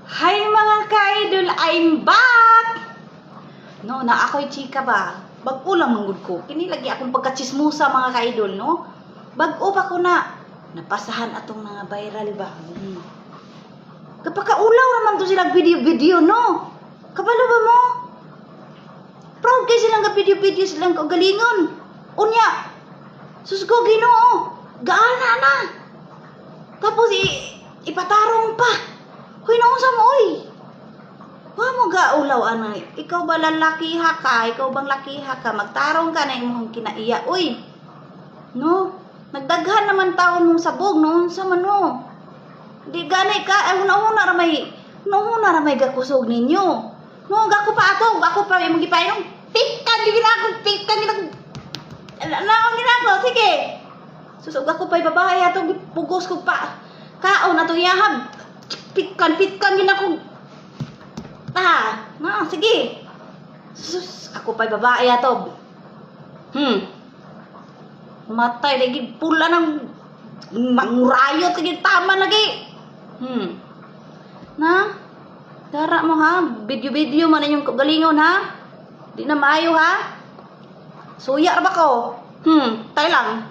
Hi mga ka-idol, I'm back! No, na ako'y chika ba? Bag-o lang manggod ko. Kinilagi akong pagkachismusa mga ka-idol, no? Bag-o pa ko na. Napasahan atong mga viral ba? Kapakaulaw naman to silang video-video, no? Kabalo ba mo? Proud kayo silang video-video silang kagalingon. Unya, susgo Ginoo, gaana na. Tapos ipatarong pa. Hoy, naunsa mo, oy? Wa mo gaulaw, anay. Ikaw ba lalakiha ka? Ikaw bang lakiha ka? Magtarong ka na imong kinaiya, oy. No? Nagdaghan naman taon mong sabog, no? Unsa man no? Di ganay ka, una-una ra may gakusog ninyo. No, gako pa ato, gako pa imong gipayong. Pitkan gina ko. Naon gina ko, sige. Susog ako pa babae ato pugos ko pa. Kaon ato yahab. Pitkan gina ko. Sige. Sus, ako pa babae ato. Matay lagi pula ng mangurayot lagi tama lagi. Na? Dara mo ha, video man yung galingon ha. Di na maayo ha. Suya ra ba ko? Tay lang.